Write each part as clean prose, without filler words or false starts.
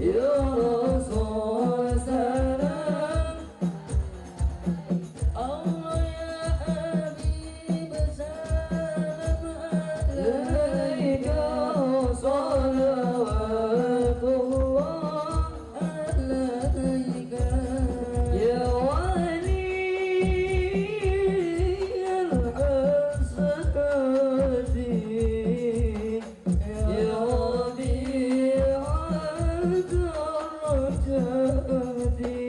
Ya Rasul salam, Allah ya Habib salam alaika salawatullah alaika ya wali al-hasadi ya rabi'at ar-rajadi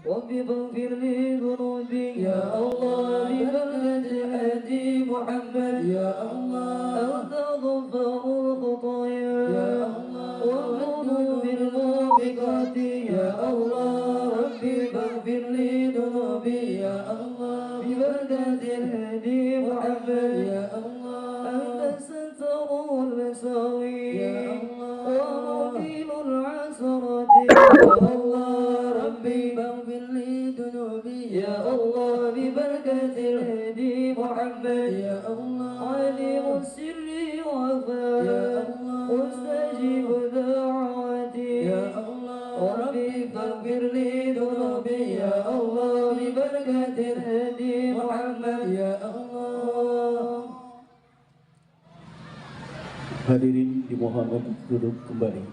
ربي اغفر لي ذنوبي يا الله ببركة هدي محمد يا الله أنت غفار الخطايا يا الله والذنوب الموبقات يا الله ربي اغفر لي ذنوبي يا الله ببركة الهدي محمد يا الله أنت الستر المساوي يا الله ومقيل العثرات يا الله ربي اغفر لي ذنوبي يا الله ببركة الهدي محمد يا الله عليم السر وخفى يا الله واستجيب دعوتي يا الله ربي اغفر لي ذنوبي يا الله ببركة الهدي محمد يا الله. Hadirin dimohon untuk duduk kembali.